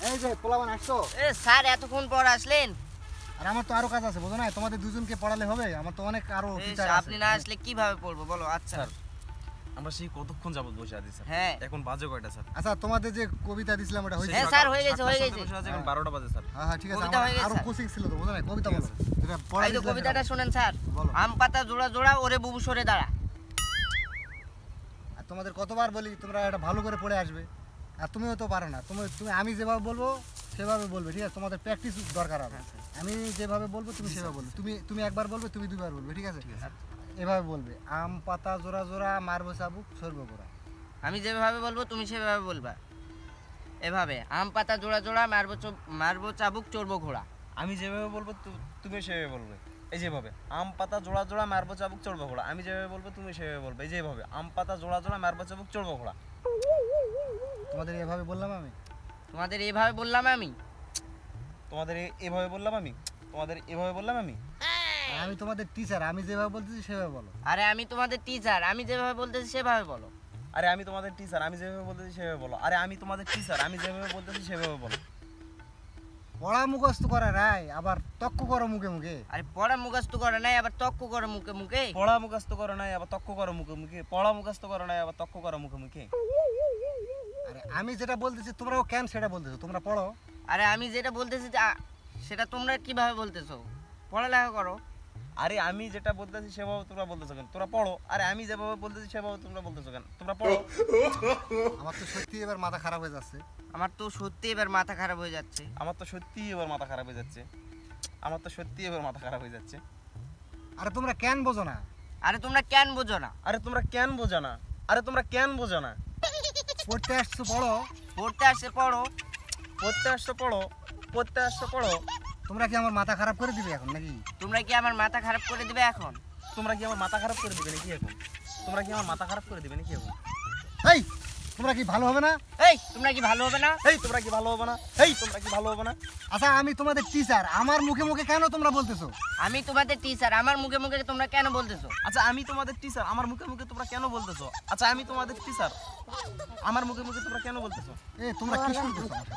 এই যে পোলাবান আসছো? স্যার এতক্ষণ পর আসলেন? আর আমার তো আরো কাজ আছে, বুঝো না? তোমাদের দুজনকে পড়ালে হবে, আমার তো অনেক আরো টিচার আছে। আপনি না আসলে কিভাবে পড়বো বলো? আচ্ছা আমরা সেই কতক্ষণ যাবত বসে আছি স্যার। হ্যাঁ এখন বাজে কয়টা স্যার? আচ্ছা তোমাদের যে কবিতা দিছিলাম ওটা হয়েছে? হ্যাঁ স্যার হয়ে গেছে বসে আছে এখন 12টা বাজে স্যার। হ্যাঁ হ্যাঁ ঠিক আছে, কবিতা হয়ে গেছে আরো স্যার। কোচিং ছিল তো, বুঝো না? কবিতা বলো, যেটা এই পড়াই তো দিছিলাম কবিতাটা সেটা শুনেন স্যার। বলো। আম পাতা জোড়া জোড়া ওরে বুবু সরে দাঁড়া। আর তোমাদের কতবার বলি তোমরা এটা ভালো করে পড়ে আসবে, আর তুমিও তো পারো না। তুমি আমি যেভাবে বলবো সেভাবে বলবে, ঠিক আছে? তোমাদের প্র্যাকটিস দরকার হবে। আমি যেভাবে বলবো তুমি সেভাবে বলবে। তুমি একবার বলবে, তুমি দুবার বলবে, ঠিক আছে? এভাবে বলবে, আম পাতা জোড়া জোড়া মারবো চাবুক সরবো গোড়া। আমি যেভাবে বলবো তুমি সেভাবে বলবা। এভাবে আম পাতা জোড়া জোড়া মারবো চাবুক চড়বো ঘোড়া। আমি যেভাবে বলবো তুমি সেভাবে বলবে। এই যেভাবে আম পাতা জোড়া জোড়া মারবো চাবুক চড়বো ঘোড়া। আমি যেভাবে বলবো তুমি সেভাবে বলবে। এই যেভাবে আম পাতা জোড়া জোড়া মারবো চাবুক চড়বো ঘোড়া। তোমাদের এভাবে বললাম আমি? তোমাদের এইভাবে বললাম আমি? তোমাদের এভাবে বললাম আমি? তোমাদের এভাবে বললাম আমি? আমি তোমাদের টিচার, আমি যেভাবে বলতেছি সেভাবে বলো। আরে আমি তোমাদের টিচার, আমি যেভাবে বলতেছি সেভাবে বলো। আরে আমি তোমাদের টিচার, আমি যেভাবে বলতেছি সেভাবে বলো। আরে আমি তোমাদের টিচার, আমি যেভাবে বলতেছি সেভাবে বলো। পড়া মুখস্থ করা নাই, আবার তক্ক করো মুখে মুখে। আরে পড়া মুখস্থ করে নাই আবার তক্ক করে মুখে মুখে। পড়া মুখস্থ করো নাই আবার তক্ক করো মুখে মুখে। পড়া মুখস্থ করো নাই আবার তক্ক করো মুখে মুখে। আরে আমি যেটা বলতেছি তোমরাও কেন সেটা বলতেছো? তোমরা পড়ো। আরে আমি যেটা বলতেছি সেটা তোমরা কিভাবে বলতেছো? পড়ালেখা করো। আরে আমি যেটা বলতেছি সেভাবে তোমরা বলতেছো কেন? তোমরা পড়ো। আরে আমি যেভাবে বলতেছি সেভাবে তোমরা বলতেছো কেন? তোমরা পড়ো। আমার তো সত্যি এবার মাথা খারাপ হয়ে যাচ্ছে। আমার তো সত্যি এবার মাথা খারাপ হয়ে যাচ্ছে। আমার তো সত্যি এবার মাথা খারাপ হয়ে যাচ্ছে। আমার তো সত্যি এবার মাথা খারাপ হয়ে যাচ্ছে। আরে তোমরা কেন বোঝো না? আরে তোমরা কেন বোঝো না? আরে তোমরা কেন বোঝো না? আরে তোমরা কেন বোঝো না? পড়তে আসছো পড়ো। পড়তে আসছে পড়ো। পড়তে আসছো পড়ো। পড়তে আসছো পড়ো। তোমরা কি আমার মাথা খারাপ করে দিবে এখন নাকি? তোমরা কি আমার মাথা খারাপ করে দিবে এখন? তোমরা কি আমার মাথা খারাপ করে দিবে নাকি এখন? তোমরা কি আমার মাথা খারাপ করে দিবে নাকি এখন? এই তোমরা কি ভালো হবে না? এই তোমরা কি ভালো হবে না? এই তোমরা কি ভালো হবে না? এই তোমরা কি ভালো হবে না? আচ্ছা আমি তোমাদের টিচার, আমার মুখে মুখে কেন তোমরা বলতেছো? আমি তোমাদের টিচার, আমার মুখে মুখে তোমরা কেন বলতেছো? আচ্ছা আমি তোমাদের টিচার, আমার মুখে মুখে তোমরা কেন বলতেছো? আচ্ছা আমি তোমাদের টিচার, আমার মুখে মুখে তোমরা কেন বলতেছো? তোমরা কি শুরু করছো?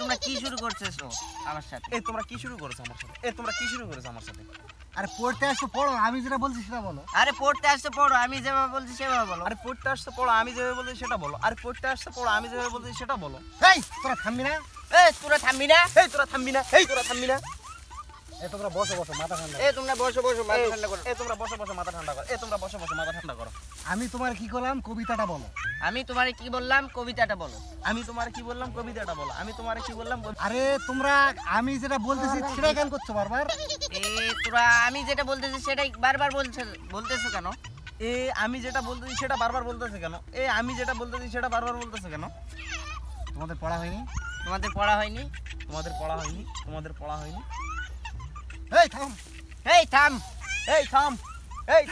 তোমরা কি শুরু করতেছো আমার সাথে? তোমরা কি শুরু করেছো আমার সাথে? তোমরা কি শুরু করেছো আমার সাথে? আরে পড়তে আসছো পড়ো, আমি যেটা বলছি সেটা বলো। আরে পড়তে আসছে পড়ো, আমি যেভাবে বলছি সেভাবে বলো। আরে পড়তে আসছো পড়ো, আমি যেভাবে বলছি সেটা বলো। আরে পড়তে আসছো পড়ো, আমি যেভাবে বলছি সেটা বলো। এই তোরা থামবি না? তোরা থামবি না? তোরা থামবি না? তোরা থামবি না? তোমরা বসো বসো মাথা ঠান্ডা। তোমরা বসো বসো মাথা ঠান্ডা করো। তোমরা বসো বসো মাথা ঠান্ডা করো। তোমরা বসো বসো মাথা ঠান্ডা করো। আমি তোমার কি করলাম কবিতাটা বলো। আমি তোমারে কি বললাম কবিতাটা বলো। আমি তোমারে কি বললাম কবিতাটা বলো। আমি তোমারে কি বললাম? আরে তোমরা আমি যেটা বলতেছি সেটা কেন করছো বারবার? তোরা আমি যেটা বলতেছি সেটাই বারবার বলতেছো কেন? আমি যেটা বলতেছি সেটা বারবার বলতেছে কেন? আমি যেটা বলতেছি সেটা বারবার বলতেছে কেন? তোমাদের পড়া হয়নি? তোমাদের পড়া হয়নি? তোমাদের পড়া হয়নি? তোমাদের পড়া হয়নি? এই থাম। এই থাম। এই থাম। এই